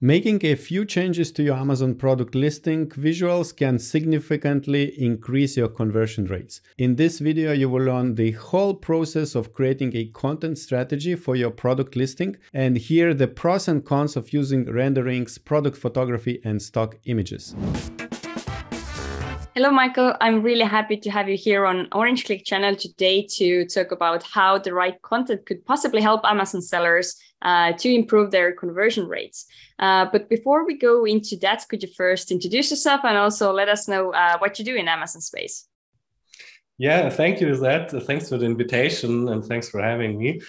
Making a few changes to your Amazon product listing visuals can significantly increase your conversion rates. In this video, you will learn the whole process of creating a content strategy for your product listing and hear the pros and cons of using renderings, product photography, and stock images. Hello, Michael. I'm really happy to have you here on Orange Click channel today to talk about how the right content could possibly help Amazon sellers to improve their conversion rates. But before we go into that, could you first introduce yourself and also let us know what you do in Amazon space? Yeah, thank you, Zed. Thanks for the invitation and thanks for having me.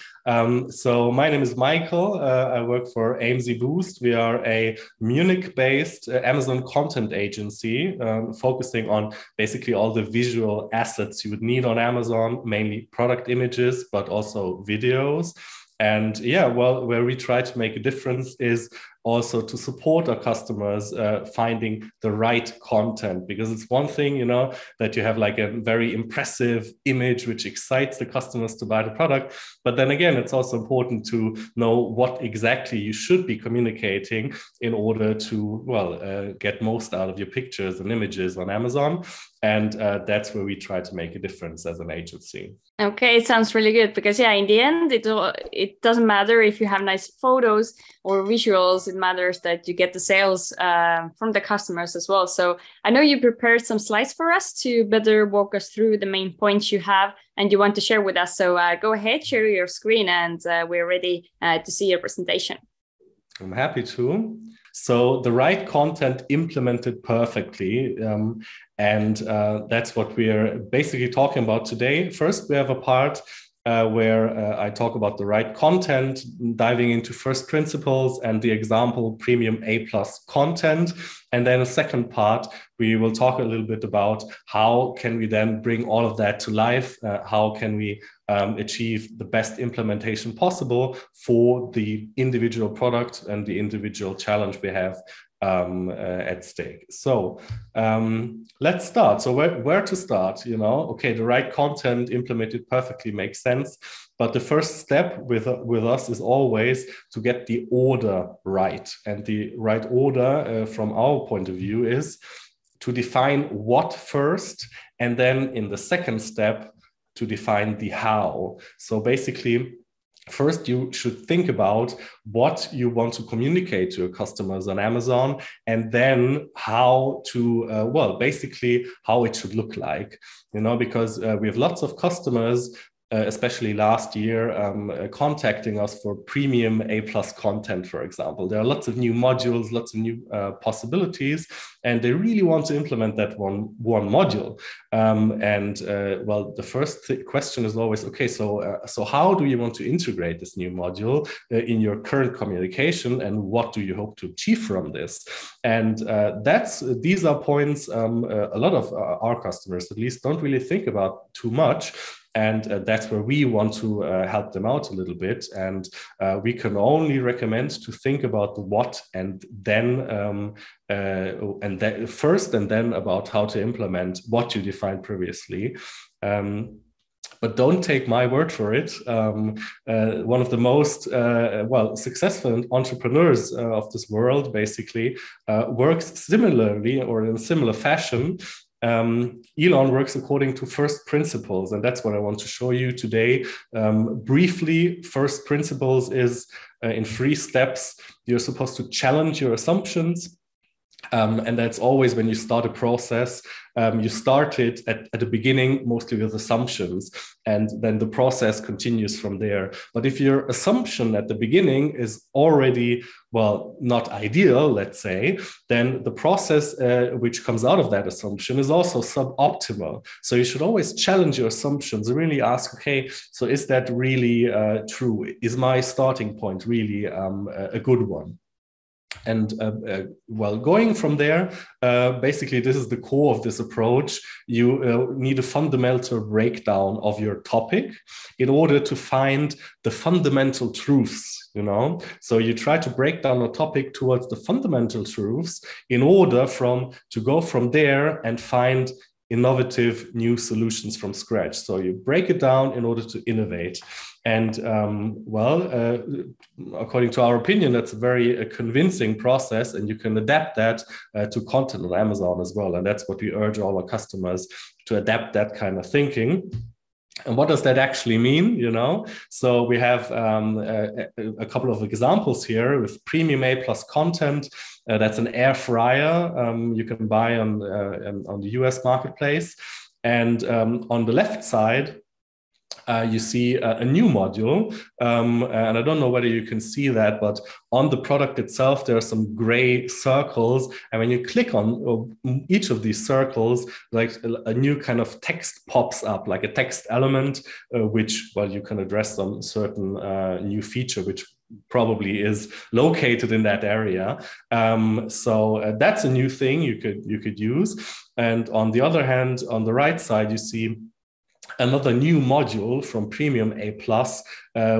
So my name is Michael. I work for AMZ Boost. We are a Munich-based Amazon content agency focusing on basically all the visual assets you would need on Amazon, mainly product images, but also videos. And yeah, well, where we try to make a difference is also to support our customers finding the right content, because it's one thing, you know, that you have like a very impressive image which excites the customers to buy the product. But then again, it's also important to know what exactly you should be communicating in order to, get most out of your pictures and images on Amazon. And that's where we try to make a difference as an agency. Okay, it sounds really good because in the end, it doesn't matter if you have nice photos or visuals. It matters that you get the sales from the customers as well. So I know you prepared some slides for us to better walk us through the main points you have and you want to share with us. So go ahead, share your screen, and we're ready to see your presentation. I'm happy to. So the right content implemented perfectly. And that's what we're basically talking about today. First, we have a part where I talk about the right content, diving into first principles and the example premium A+ content. And then a second part, we will talk a little bit about how can we then bring all of that to life? How can we achieve the best implementation possible for the individual product and the individual challenge we have at stake. So let's start. So where to start? You know, okay, the right content implemented perfectly makes sense, but the first step with us is always to get the order right. And the right order from our point of view is to define what first, and then in the second step to define the how. So basically, first, you should think about what you want to communicate to your customers on Amazon, and then how to, basically how it should look like, you know, because we have lots of customers, especially last year, contacting us for premium A+ content, for example. There are lots of new modules, lots of new possibilities, and they really want to implement that one module. The first question is always, okay, so how do you want to integrate this new module in your current communication, and what do you hope to achieve from this? And these are points a lot of our customers, at least, don't really think about too much. And that's where we want to help them out a little bit. And we can only recommend to think about the what, and then first, and then about how to implement what you defined previously. But don't take my word for it. One of the most successful entrepreneurs of this world basically works similarly, or in a similar fashion. Elon works according to first principles, and that's what I want to show you today. Briefly, first principles is in 3 steps. You're supposed to challenge your assumptions. And that's always when you start a process, you start it at the beginning mostly with assumptions, and then the process continues from there. But if your assumption at the beginning is already, not ideal, let's say, then the process which comes out of that assumption is also suboptimal. So you should always challenge your assumptions and really ask, okay, so is that really true? Is my starting point really a good one? And going from there, basically, this is the core of this approach. You need a fundamental breakdown of your topic in order to find the fundamental truths, you know. So you try to break down a topic towards the fundamental truths in order to go from there and find innovative new solutions from scratch. So you break it down in order to innovate. And according to our opinion, that's a very convincing process, and you can adapt that to content on Amazon as well. And that's what we urge all our customers to adapt that kind of thinking. And what does that actually mean? You know, so we have a couple of examples here with Premium A+ content. That's an air fryer you can buy on the US marketplace. And on the left side, you see a new module, and I don't know whether you can see that, but on the product itself, there are some gray circles. And when you click on each of these circles, like a new kind of text pops up, like a text element, which, well, you can address some certain new feature, which probably is located in that area. So that's a new thing you could use. And on the other hand, on the right side, you see another new module from Premium A+,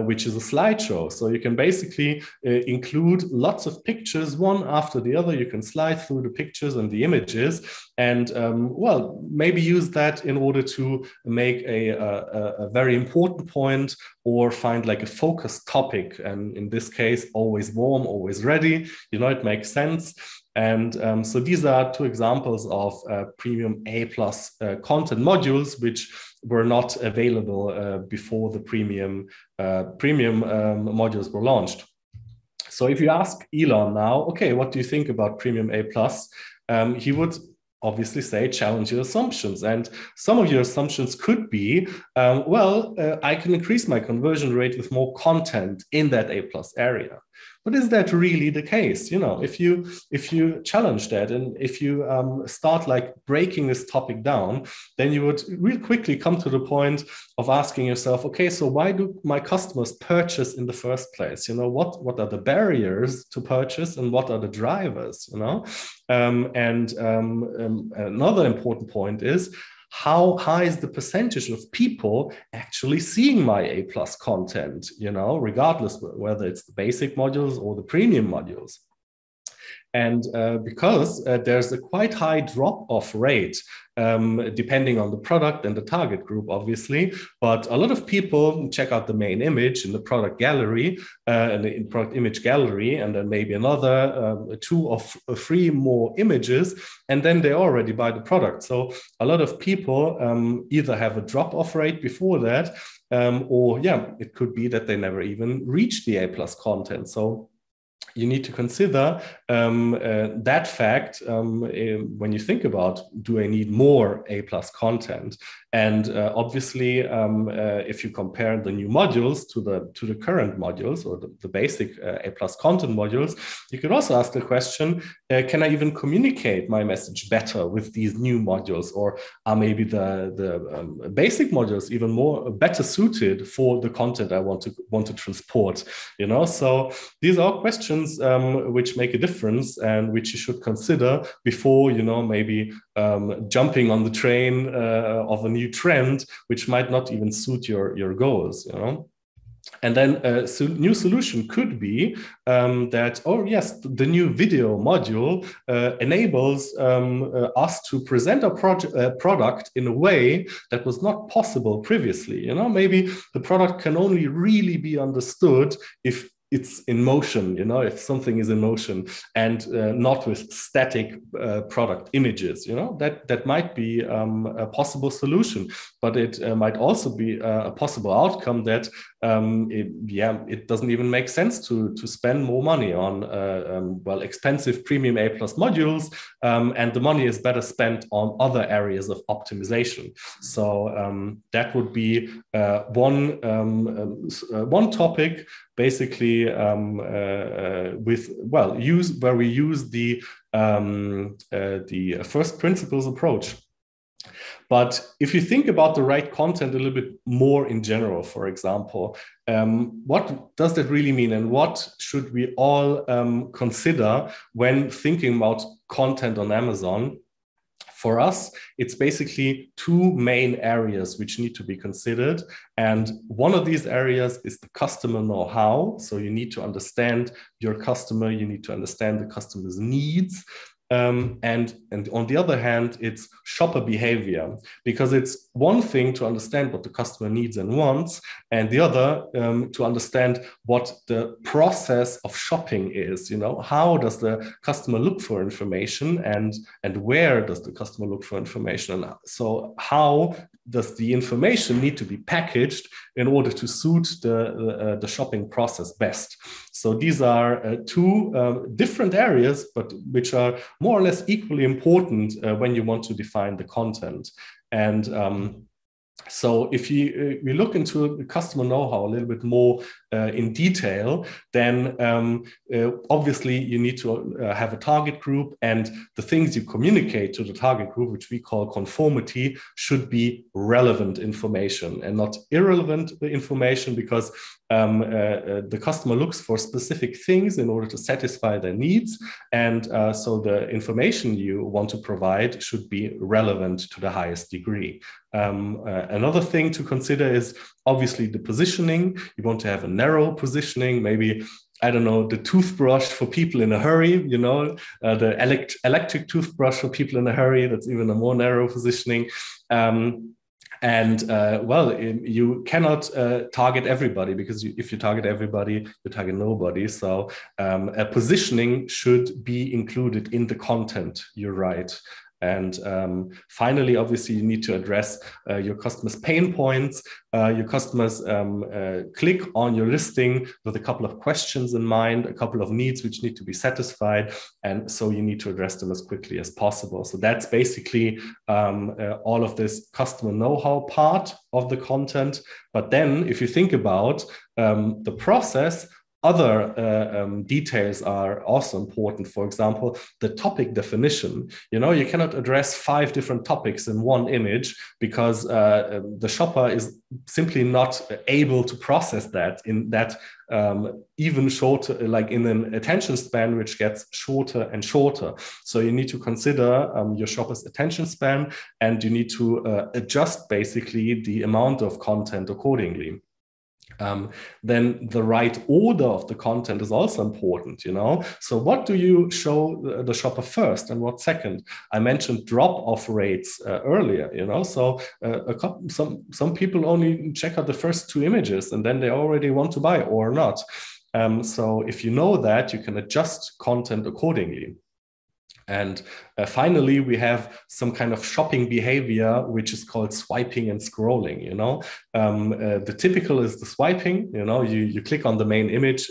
which is a slideshow. So you can basically include lots of pictures, one after the other. You can slide through the pictures and the images, and well, maybe use that in order to make a very important point, or find like a focused topic. And in this case, always warm, always ready. You know, it makes sense. And so these are two examples of Premium A+ content modules, which were not available before the premium modules were launched. So if you ask Elon now, okay, what do you think about Premium A+? He would obviously say, challenge your assumptions. And some of your assumptions could be, I can increase my conversion rate with more content in that A+ area. But is that really the case? You know, if you challenge that, and if you start like breaking this topic down, then you would real quickly come to the point of asking yourself, okay, so why do my customers purchase in the first place? You know, what are the barriers to purchase, and what are the drivers? You know, another important point is, how high is the percentage of people actually seeing my A+ content, you know, regardless whether it's the basic modules or the premium modules. And because there's a quite high drop-off rate, depending on the product and the target group, obviously. But a lot of people check out the main image in the product gallery, and the product image gallery, and then maybe another 2 or 3 more images, and then they already buy the product. So a lot of people either have a drop-off rate before that, or it could be that they never even reach the A+ content. So you need to consider that fact when you think about, do I need more A+ content? And obviously, if you compare the new modules to the current modules, or the basic A+ content modules, you could also ask the question, can I even communicate my message better with these new modules? Or are maybe the basic modules even better suited for the content I want to transport? You know, so these are questions which make a difference, and which you should consider before, you know, maybe jumping on the train of a new trend, which might not even suit your goals, you know. And then a new solution could be that, oh yes, the new video module enables us to present a product in a way that was not possible previously. You know, maybe the product can only really be understood if it's in motion, you know, if something is in motion, and not with static product images. You know, that might be a possible solution, but it might also be a possible outcome that it doesn't even make sense to spend more money on expensive premium A+ modules, and the money is better spent on other areas of optimization. So that would be one topic, basically, where we use the first principles approach. But if you think about the right content a little bit more in general, for example, what does that really mean, and what should we all consider when thinking about content on Amazon? For us, it's basically 2 main areas which need to be considered. And one of these areas is the customer know-how. So you need to understand your customer, you need to understand the customer's needs. And on the other hand, it's shopper behavior, because it's one thing to understand what the customer needs and wants, and the other to understand what the process of shopping is. How does the customer look for information, and where does the customer look for information? And so how does the information need to be packaged in order to suit the shopping process best? So these are two different areas, but which are more or less equally important when you want to define the content. And so if we look into customer know-how a little bit more in detail, then obviously you need to have a target group, and the things you communicate to the target group, which we call conformity, should be relevant information and not irrelevant information, because the customer looks for specific things in order to satisfy their needs. And so the information you want to provide should be relevant to the highest degree. Another thing to consider is obviously the positioning. You want to have a narrow positioning, maybe, I don't know, the toothbrush for people in a hurry, the electric toothbrush for people in a hurry. That's even a more narrow positioning. You cannot target everybody, because if you target everybody, you target nobody. So a positioning should be included in the content you write. And finally, obviously, you need to address your customers' pain points. Your customers click on your listing with a couple of questions in mind, a couple of needs which need to be satisfied. And so you need to address them as quickly as possible. So that's basically all of this customer know-how part of the content. But then if you think about the process, other details are also important. For example, the topic definition. You cannot address 5 different topics in one image, because the shopper is simply not able to process that in that even shorter, like in an attention span, which gets shorter and shorter. So you need to consider your shopper's attention span, and you need to adjust basically the amount of content accordingly. Then the right order of the content is also important, So what do you show the shopper first and what second? I mentioned drop-off rates earlier, So some people only check out the first 2 images, and then they already want to buy or not. So if you know that, you can adjust content accordingly. And finally, we have some kind of shopping behavior, which is called swiping and scrolling. The typical is the swiping. You click on the main image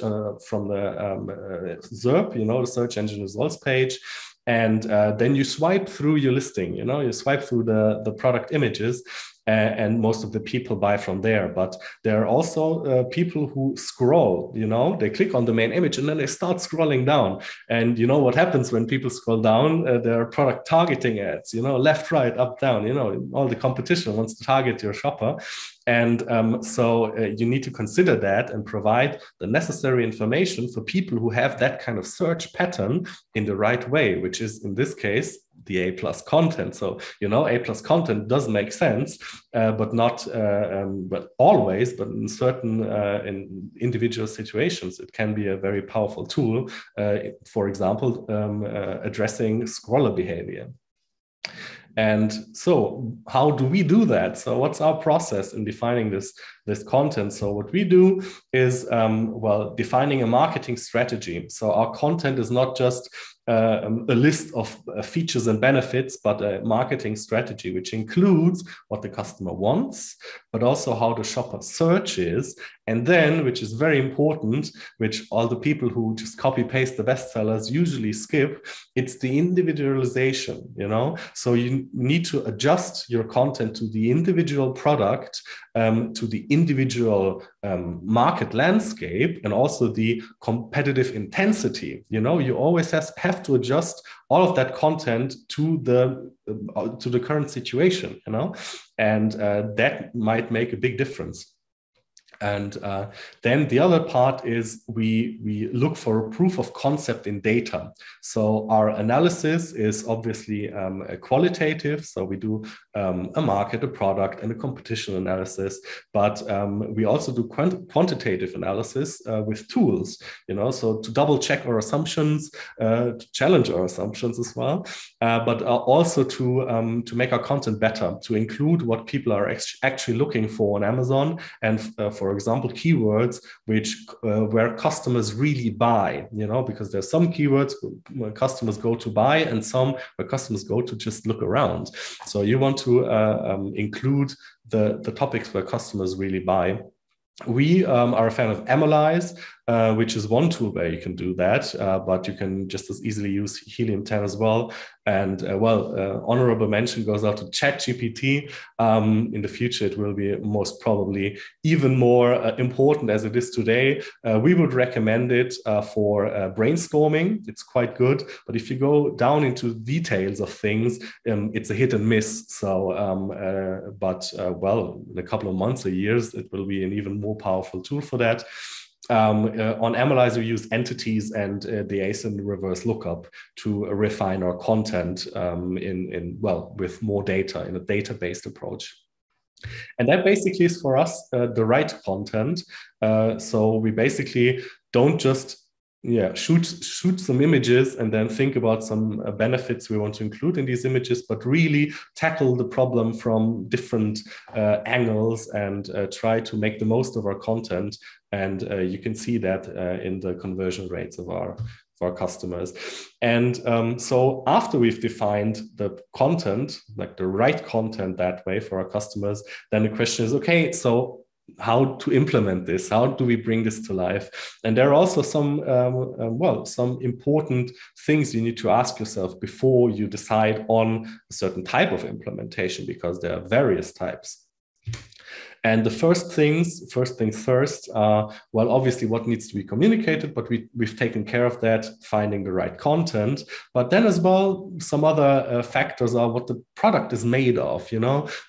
from the SERP, the search engine results page. And then you swipe through your listing, you swipe through the product images, and most of the people buy from there. But there are also people who scroll, they click on the main image and then they start scrolling down. And what happens when people scroll down? There are product targeting ads, left, right, up, down, all the competition wants to target your shopper. And so you need to consider that and provide the necessary information for people who have that kind of search pattern in the right way, which is in this case the A+ content. So A+ content does make sense, but not but always, but in certain in individual situations, it can be a very powerful tool. For example, addressing scroller behavior. And so how do we do that? So what's our process in defining this content? So what we do is, defining a marketing strategy. So our content is not just a list of features and benefits, but a marketing strategy, which includes what the customer wants, but also how the shopper searches. And then, which is very important, which all the people who just copy paste the bestsellers usually skip, it's the individualization, So you need to adjust your content to the individual product, to the individual market landscape, and also the competitive intensity. You always have to adjust all of that content to the current situation, and that might make a big difference. And then the other part is we look for a proof of concept in data. So our analysis is obviously qualitative. So we do a market, a product, and a competition analysis. But we also do quantitative analysis with tools, so to double check our assumptions, to challenge our assumptions as well, but also to make our content better, to include what people are actually looking for on Amazon, and for example, keywords where customers really buy, because there's some keywords where customers go to buy and some where customers go to just look around. So you want to include the topics where customers really buy. We are a fan of Amalyze, which is one tool where you can do that, but you can just as easily use Helium 10 as well. And honorable mention goes out to ChatGPT. In the future, it will be most probably even more important as it is today. We would recommend it for brainstorming. It's quite good, but if you go down into details of things, it's a hit and miss. So, in a couple of months or years, it will be an even more powerful tool for that. On Amalyze, we use entities and the ASIN reverse lookup to refine our content with more data in a data-based approach. And that basically is for us the right content. So we basically don't just shoot some images and then think about some benefits we want to include in these images, but really tackle the problem from different angles and try to make the most of our content. And you can see that in the conversion rates of our customers. And so after we've defined the content, like the right content that way for our customers, then the question is, okay, so how to implement this? How do we bring this to life? And there are also some important things you need to ask yourself before you decide on a certain type of implementation, because there are various types. And the first things first, obviously what needs to be communicated, but we've taken care of that, finding the right content. But then as well, some other factors are what the product is made of,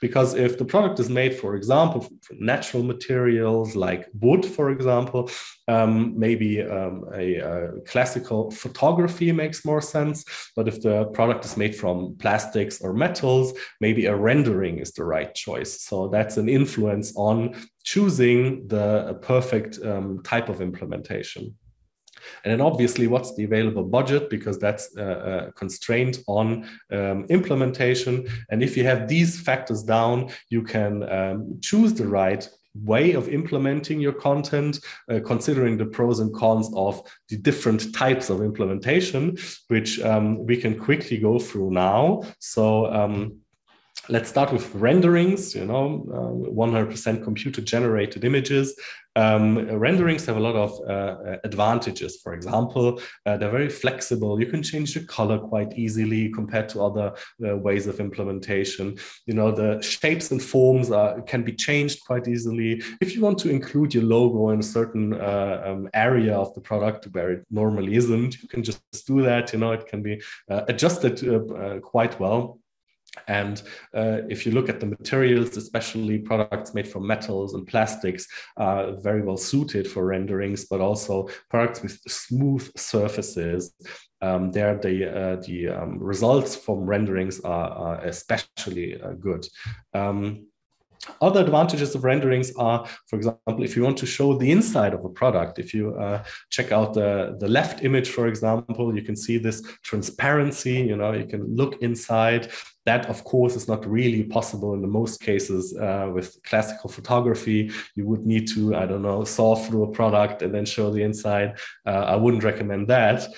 because if the product is made, for example, from natural materials like wood, for example, maybe a classical photography makes more sense. But if the product is made from plastics or metals, maybe a rendering is the right choice. So that's an influence on choosing the perfect type of implementation. And then obviously what's the available budget, because that's a constraint on implementation. And if you have these factors down, you can choose the right way of implementing your content, considering the pros and cons of the different types of implementation, which we can quickly go through now. So let's start with renderings, 100% computer generated images. Renderings have a lot of advantages. For example, they're very flexible. You can change the color quite easily compared to other ways of implementation. The shapes and forms can be changed quite easily. If you want to include your logo in a certain area of the product where it normally isn't, you can just do that. It can be adjusted quite well. And if you look at the materials, especially products made from metals and plastics, are very well suited for renderings, but also products with smooth surfaces. There, the results from renderings are especially good. Other advantages of renderings are, for example, if you want to show the inside of a product, if you check out the left image, for example, you can see this transparency, you can look inside. That, of course, is not really possible in the most cases with classical photography. You would need to, saw through a product and then show the inside. I wouldn't recommend that.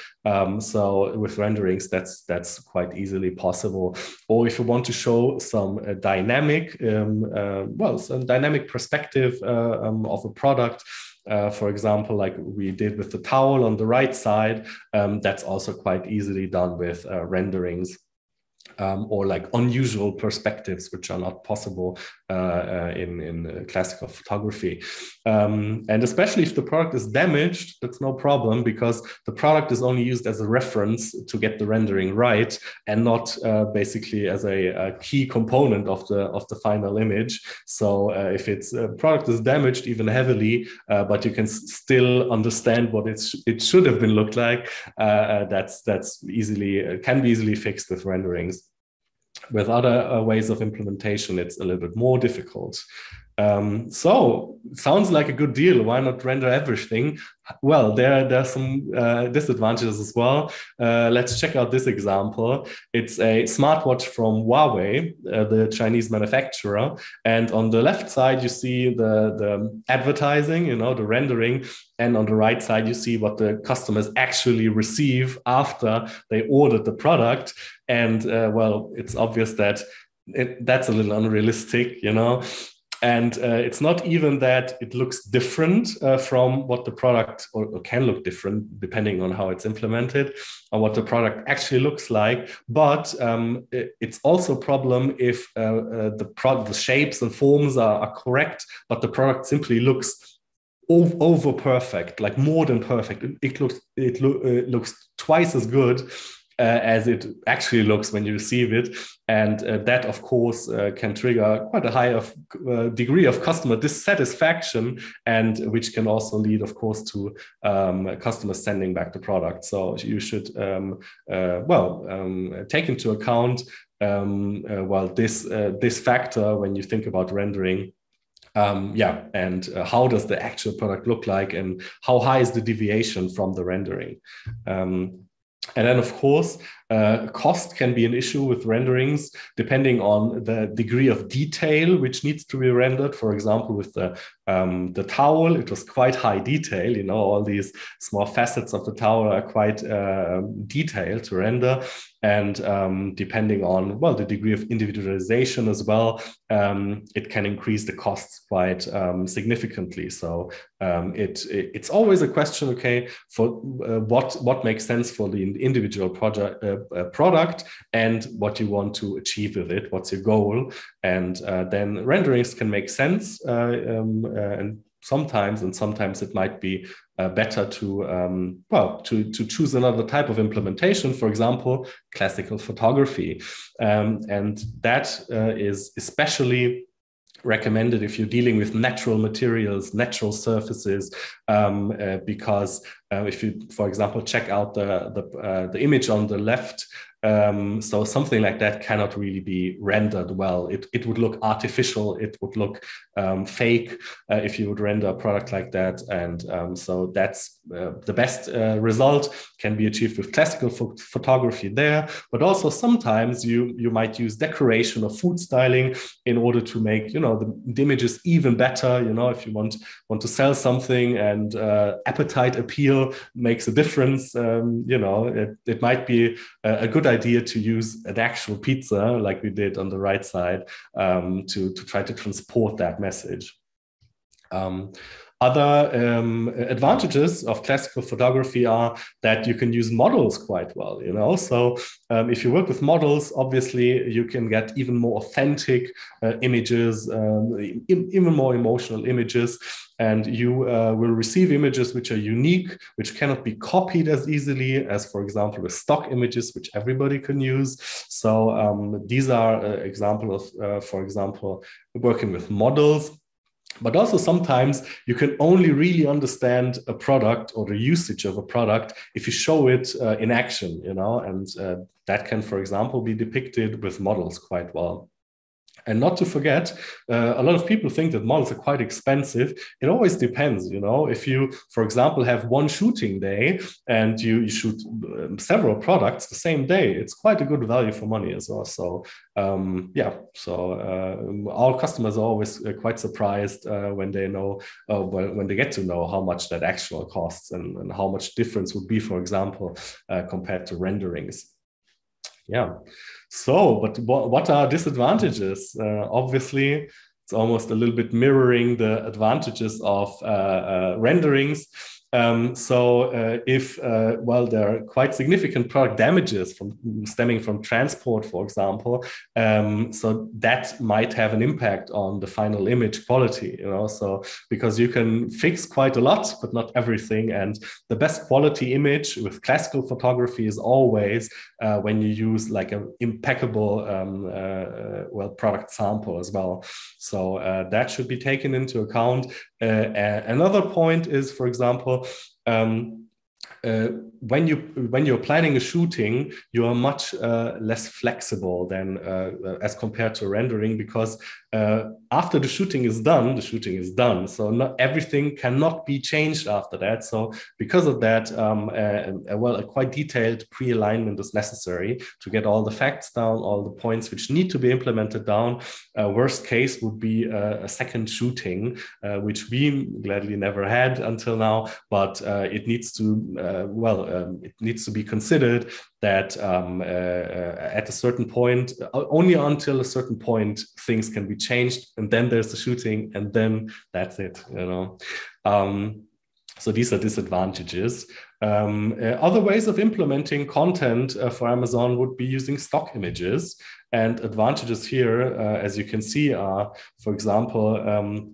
So with renderings, that's quite easily possible. Or if you want to show some dynamic, some dynamic perspective of a product, for example, like we did with the towel on the right side, that's also quite easily done with renderings. or like unusual perspectives, which are not possible in classical photography. And especially if the product is damaged, that's no problem, because the product is only used as a reference to get the rendering right, and not basically as a key component of the final image. So if its product is damaged even heavily, but you can still understand what it should have been looked like, that's easily can be easily fixed with renderings. With other ways of implementation, it's a little bit more difficult. So sounds like a good deal. Why not render everything? Well, there are some disadvantages as well. Let's check out this example. It's a smartwatch from Huawei, the Chinese manufacturer. And on the left side, you see the advertising, the rendering. And on the right side, you see what the customers actually receive after they ordered the product. And well, it's obvious that that's a little unrealistic, And it's not even that it looks different from what the product, or can look different depending on how it's implemented, or what the product actually looks like. But it's also a problem if the shapes and forms are correct, but the product simply looks over perfect, like more than perfect. It looks twice as good as it actually looks when you receive it. And that, of course, can trigger quite a high degree of customer dissatisfaction, and which can also lead, of course, to customers sending back the product. So you should, take into account, this factor when you think about rendering. And how does the actual product look like, and how high is the deviation from the rendering? And then, of course, cost can be an issue with renderings, depending on the degree of detail which needs to be rendered. For example, with the towel, it was quite high detail. All these small facets of the towel are quite detailed to render. And depending on, the degree of individualization as well, it can increase the costs quite significantly. So it's always a question, okay, for what makes sense for the individual product and what you want to achieve with it, what's your goal. And then renderings can make sense, and sometimes it might be better to choose another type of implementation, for example, classical photography. And that is especially recommended if you're dealing with natural materials, natural surfaces, because if you, for example, check out the image on the left, so something like that cannot really be rendered well. It would look artificial. It would look fake if you would render a product like that. And so that's the best result can be achieved with classical photography there. But also sometimes you might use decoration or food styling in order to make the images even better. If you want to sell something and appetite appeal makes a difference, it might be a good idea to use an actual pizza like we did on the right side to try to transport that message. Other advantages of classical photography are that you can use models quite well, So if you work with models, obviously you can get even more authentic images, even more emotional images. And you will receive images which are unique, which cannot be copied as easily as, for example, with stock images, which everybody can use. So these are examples of, for example, working with models. But also sometimes you can only really understand a product or the usage of a product if you show it in action, and that can, for example, be depicted with models quite well. And not to forget, a lot of people think that models are quite expensive. It always depends, If you, for example, have one shooting day and you shoot several products the same day, it's quite a good value for money as well. So, our customers are always quite surprised when they know, when they get to know how much that actual costs and how much difference would be, for example, compared to renderings. Yeah. So, but what are disadvantages? Obviously, it's almost a little bit mirroring the advantages of renderings. If well, there are quite significant product damages stemming from transport, for example, so that might have an impact on the final image quality, you know, so because you can fix quite a lot but not everything, and the best quality image with classical photography is always when you use like an impeccable well, product sample as well. So that should be taken into account. Another point is, for example, when you're planning a shooting, you are much less flexible than as compared to rendering, because after the shooting is done, the shooting is done. So not everything cannot be changed after that. So because of that, well, a quite detailed pre-alignment is necessary to get all the facts down, all the points which need to be implemented down. Worst case would be a second shooting, which we gladly never had until now, but it needs to, it needs to be considered that at a certain point, only until a certain point, things can be changed, and then there's the shooting, and then that's it, you know. So these are disadvantages. Other ways of implementing content for Amazon would be using stock images, and advantages here, as you can see, are, for example,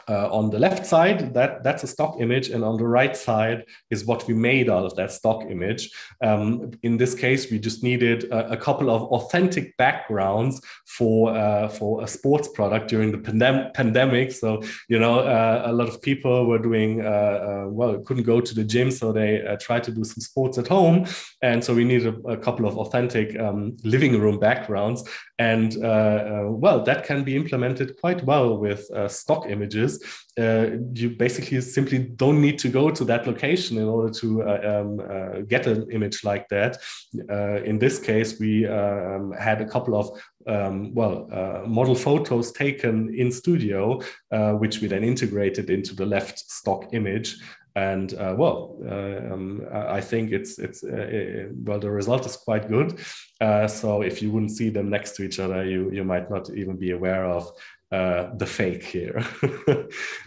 on the left side, that's a stock image, and on the right side is what we made out of that stock image. In this case, we just needed a couple of authentic backgrounds for a sports product during the pandemic. So, you know, a lot of people were doing, well, couldn't go to the gym, so they tried to do some sports at home. And so we needed a couple of authentic living room backgrounds. And well, that can be implemented quite well with stock images. You basically simply don't need to go to that location in order to get an image like that. In this case, we had a couple of model photos taken in studio, which we then integrated into the left stock image. And I think well, the result is quite good. So if you wouldn't see them next to each other, you might not even be aware of the fake here.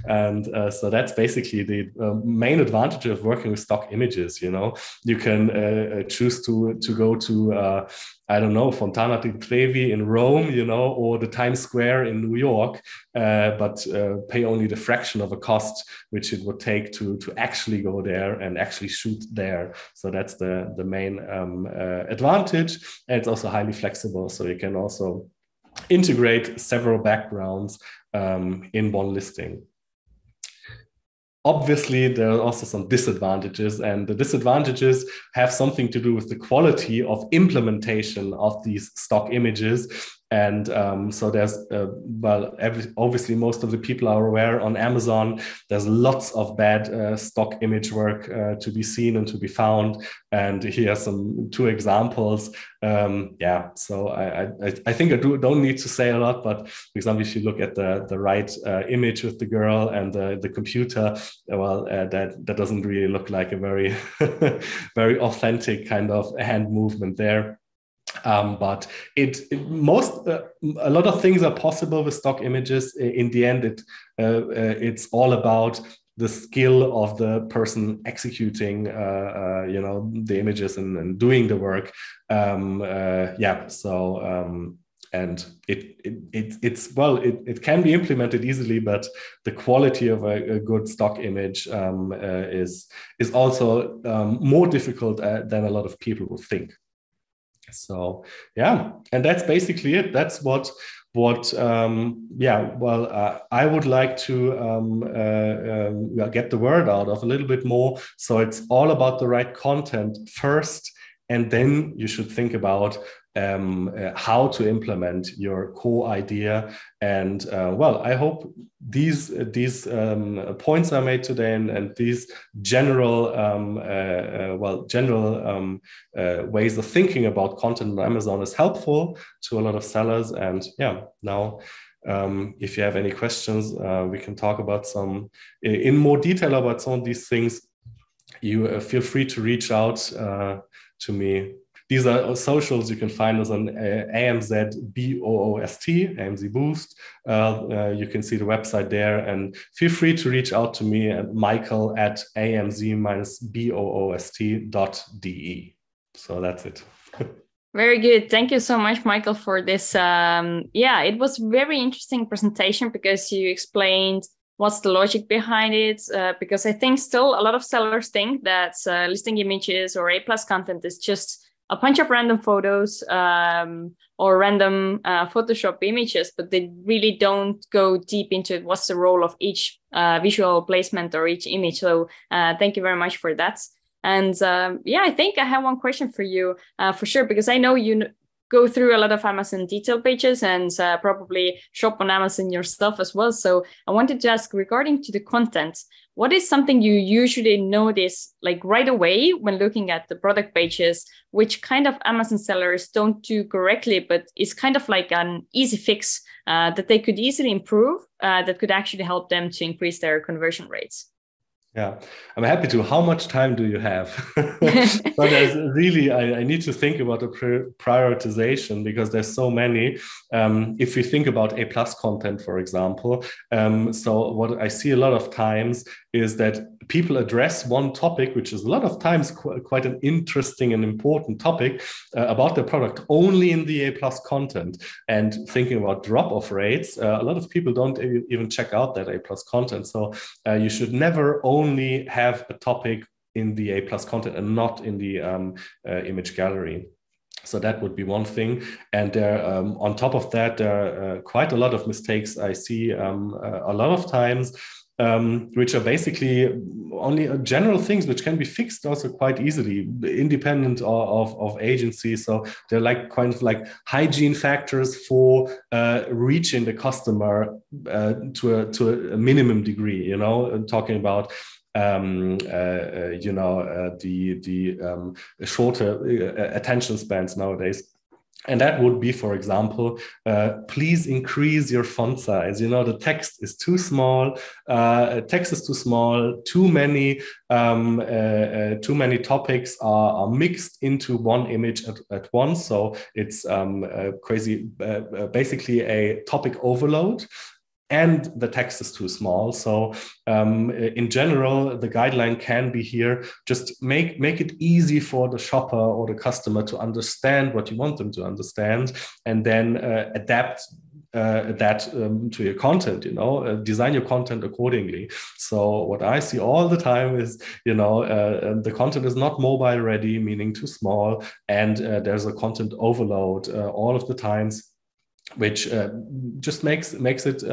And so that's basically the main advantage of working with stock images. You know, you can choose to go to I don't know, Fontana di Trevi in Rome, you know, or the Times Square in New York, but pay only the fraction of a cost which it would take to actually go there and actually shoot there. So that's the main advantage. And it's also highly flexible, so you can also integrate several backgrounds in one listing. Obviously, there are also some disadvantages, and the disadvantages have something to do with the quality of implementation of these stock images. And so there's, well, obviously most of the people are aware on Amazon, there's lots of bad stock image work to be seen and to be found. And here are some two examples. Yeah, so I think I don't need to say a lot, but for example, if you look at the right image with the girl and the computer, well, that doesn't really look like a very, very authentic kind of hand movement there. But a lot of things are possible with stock images. In the end, it's all about the skill of the person executing, you know, the images and doing the work. Yeah. So and it can be implemented easily, but the quality of a good stock image is also more difficult than a lot of people would think. So yeah, and that's basically it. That's what yeah, well, I would like to get the word out of a little bit more. So it's all about the right content first, and then you should think about how to implement your core idea. And well, I hope these points I made today and these general ways of thinking about content on Amazon is helpful to a lot of sellers. And yeah, now if you have any questions, we can talk about some in more detail about some of these things. You feel free to reach out to me these are socials. You can find us on AMZ BOOST, AMZ Boost. You can see the website there, and feel free to reach out to me at Michael at amz-boost.de. So that's it. Very good. Thank you so much, Michael, for this. It was very interesting presentation because you explained what's the logic behind it. Because I think still a lot of sellers think that listing images or A+ content is just a bunch of random photos or random Photoshop images, but they really don't go deep into it. What's the role of each visual placement or each image? So thank you very much for that. And I think I have one question for you for sure, because I know you go through a lot of Amazon detail pages and probably shop on Amazon yourself as well. So I wanted to ask, regarding to the content, what is something you usually notice like right away when looking at the product pages, which kind of Amazon sellers don't do correctly, but is kind of like an easy fix that they could easily improve, that could actually help them to increase their conversion rates? Yeah, I'm happy to. How much time do you have? But there's really, I need to think about a prioritization, because there's so many. If we think about A+ content, for example, so what I see a lot of times is that people address one topic, which is a lot of times quite an interesting and important topic about the product, only in the A+ content. And thinking about drop-off rates, a lot of people don't even check out that A+ content. So you should never only have a topic in the A+ content and not in the image gallery. So that would be one thing. And there, on top of that, there are quite a lot of mistakes I see a lot of times, which are basically only general things which can be fixed also quite easily, independent of agencies. So they're like kind of like hygiene factors for reaching the customer to a minimum degree, you know, talking about the shorter attention spans nowadays. And that would be, for example, please increase your font size. You know, the text is too small. Text is too small. Too many topics are mixed into one image at once. So it's crazy, basically a topic overload. And the text is too small. So in general, the guideline can be here, just make it easy for the shopper or the customer to understand what you want them to understand, and then adapt that to your content, you know, design your content accordingly. So what I see all the time is, you know, the content is not mobile ready, meaning too small, and there's a content overload all of the times, which just makes it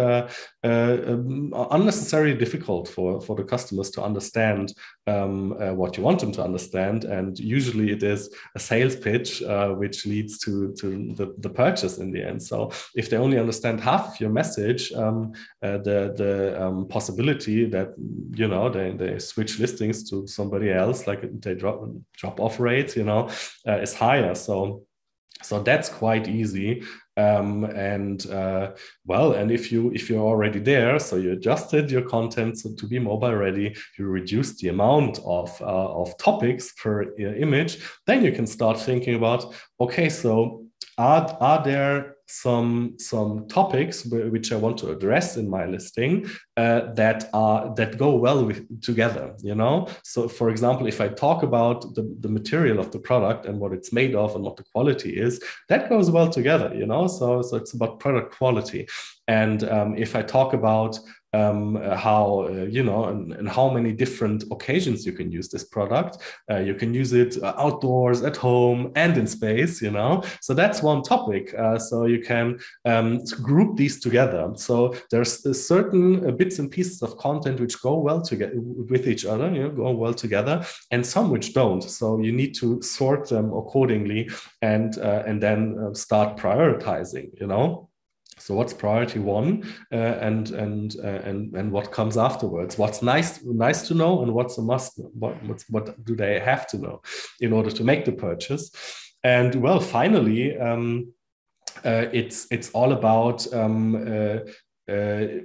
unnecessarily difficult for the customers to understand what you want them to understand. And usually it is a sales pitch which leads to the purchase in the end. So if they only understand half of your message, the possibility that, you know, they switch listings to somebody else, like they drop off rates, you know, is higher. So that's quite easy. And if you're already there, so you adjusted your content to be mobile ready, you reduce the amount of topics per image, then you can start thinking about, okay, so are there some topics which I want to address in my listing that go well together, you know? So for example, if I talk about the material of the product and what it's made of and what the quality is, that goes well together, you know? So it's about product quality. And if I talk about how and how many different occasions you can use this product, you can use it outdoors, at home, and in space, you know. So that's one topic. So you can group these together. So there's certain bits and pieces of content which go well together with each other, you know, go well together, and some which don't. So you need to sort them accordingly, and then start prioritizing, you know. So what's priority one, and what comes afterwards? What's nice to know, and what's a must? What do they have to know in order to make the purchase? And well, finally, it's all about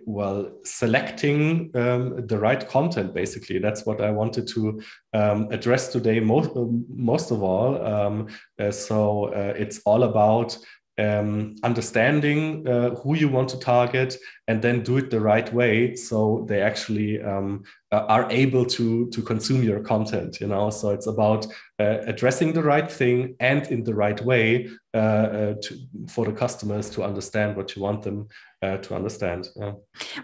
well, selecting the right content. Basically, that's what I wanted to address today most of all. So it's all about understanding who you want to target, and then do it the right way, so they actually are able to consume your content. You know, so it's about addressing the right thing and in the right way for the customers to understand what you want them to understand.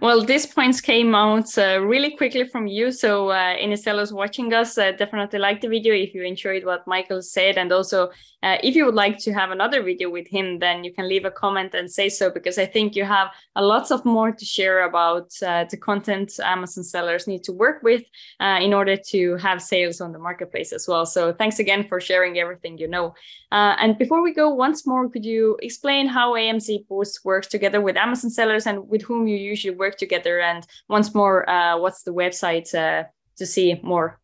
Well, these points came out really quickly from you. So any sellers watching us, definitely like the video if you enjoyed what Michael said. And also, if you would like to have another video with him, then you can leave a comment and say so, because I think you have lots of more to share about the content Amazon sellers need to work with in order to have sales on the marketplace as well. So thanks again for sharing everything you know. And before we go, once more, could you explain how AMZ Boost works together with Amazon sellers and with whom you usually work together? And once more, what's the website to see more?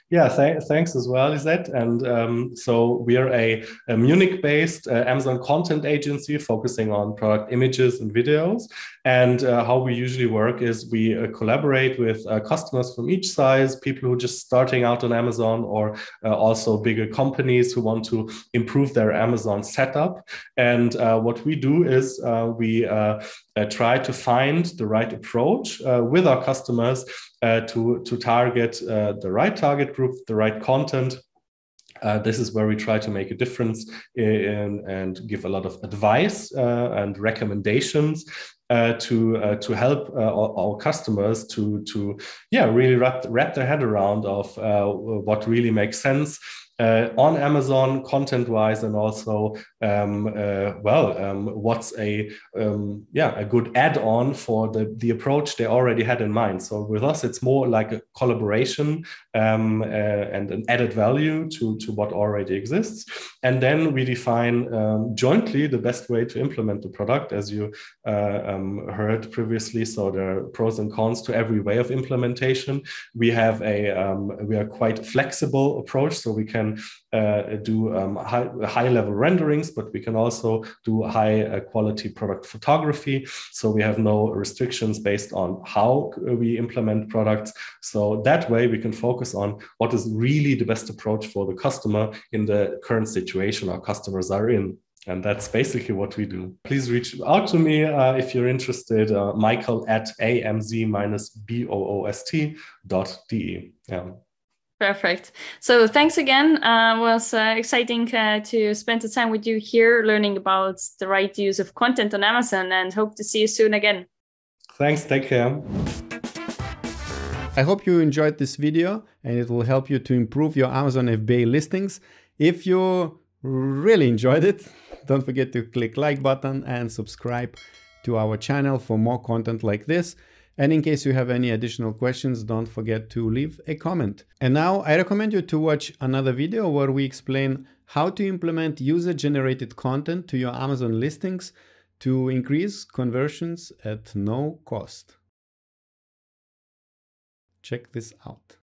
Yeah, thanks as well, Lisette. And so we are a Munich-based Amazon content agency focusing on product images and videos. And how we usually work is we collaborate with customers from each size, people who are just starting out on Amazon, or also bigger companies who want to improve their Amazon setup. And what we do is we try to find the right approach with our customers to target the right target group, the right content. This is where we try to make a difference and give a lot of advice and recommendations to help our customers to really wrap their head around of what really makes sense on Amazon content-wise, and also what's a good add-on for the approach they already had in mind. So with us, it's more like a collaboration and an added value to what already exists. And then we define jointly the best way to implement the product, as you heard previously. So there are pros and cons to every way of implementation. We have we are quite flexible approach, so we can do high-level renderings, but we can also do high-quality product photography. So we have no restrictions based on how we implement products. So that way we can focus on what is really the best approach for the customer in the current situation our customers are in. And that's basically what we do. Please reach out to me if you're interested, Michael at amz-boost.de. Yeah. Perfect. So thanks again. It was exciting to spend the time with you here, learning about the right use of content on Amazon, and hope to see you soon again. Thanks. Take care. I hope you enjoyed this video and it will help you to improve your Amazon FBA listings. If you really enjoyed it, don't forget to click like button and subscribe to our channel for more content like this. And in case you have any additional questions, don't forget to leave a comment. And now I recommend you to watch another video where we explain how to implement user-generated content to your Amazon listings to increase conversions at no cost. Check this out.